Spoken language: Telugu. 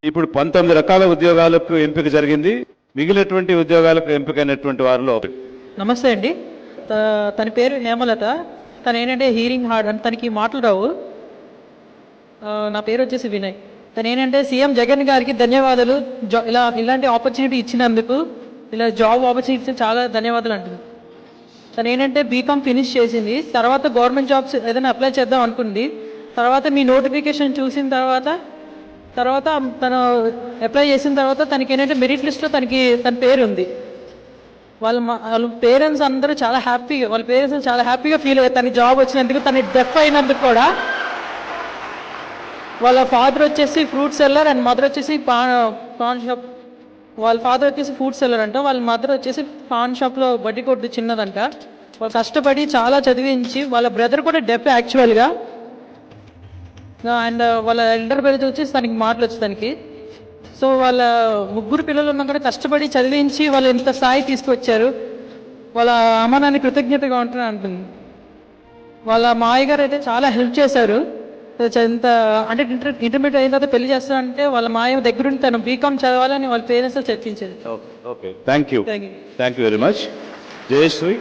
ఇప్పుడు 19 రకాల ఉద్యోగాలకు ఎంపిక జరిగింది. మిగిలినటువంటి ఉద్యోగాలకు ఎంపికైనటువంటి వారిలో నమస్తే అండి. తన పేరు హేమలత. తను ఏంటంటే హీరింగ్ హార్డ్ అని, తనకి మాటలు రావు. నా పేరు వచ్చేసి వినయ్. తను ఏంటంటే సీఎం జగన్ గారికి ధన్యవాదాలు, ఇలాంటి ఆపర్చునిటీ ఇచ్చినందుకు, ఇలా జాబ్ ఆపర్చునిటీ చాలా ధన్యవాదాలు అంటుంది. తను ఏంటంటే బీకామ్ ఫినిష్ చేసింది. తర్వాత గవర్నమెంట్ జాబ్స్ ఏదైనా అప్లై చేద్దాం అనుకుంది. తర్వాత మీ నోటిఫికేషన్ చూసిన తర్వాత తను అప్లై చేసిన తర్వాత తనకి ఏంటంటే మెరిట్ లిస్ట్లో తన పేరు ఉంది. వాళ్ళ పేరెంట్స్ అందరూ చాలా హ్యాపీగా, వాళ్ళ పేరెంట్స్ చాలా హ్యాపీగా ఫీల్ అయ్యారు తనకి జాబ్ వచ్చినందుకు. తను డెఫ్ అయినందుకు కూడా. వాళ్ళ ఫాదర్ వచ్చేసి ఫ్రూట్ సెల్లర్ అండ్ మదర్ వచ్చేసి పాన్ షాప్. వాళ్ళ ఫాదర్ వచ్చేసి ఫ్రూట్ సెల్లర్ అంట, వాళ్ళ మదర్ వచ్చేసి పాన్ షాప్లో బడ్డీ కొట్టు చిన్నదంట. వాళ్ళు కష్టపడి చాలా చదివించి, వాళ్ళ బ్రదర్ కూడా డెఫ్ యాక్చువల్గా. అండ్ వాళ్ళ ఎల్డర్ బ్రదర్ వచ్చేసి తనకి మాటలు వచ్చి తనకి. సో వాళ్ళ ముగ్గురు పిల్లలు ఉన్నా కూడా కష్టపడి చదివించి వాళ్ళు ఎంత స్థాయి తీసుకొచ్చారు. వాళ్ళ అమ్మ నాన్న కృతజ్ఞతగా ఉంటున్నా అంటుంది. వాళ్ళ మాయ గారు అయితే చాలా హెల్ప్ చేశారు. ఎంత అంటే ఇంటర్మీడియట్ అయిన తర్వాత పెళ్లి చేస్తానంటే వాళ్ళ మాయ దగ్గరుండి తను బీకామ్ చదవాలని వాళ్ళ పేరెంట్స్ చెప్పించేది. Okay, thank you very much. Jayashree.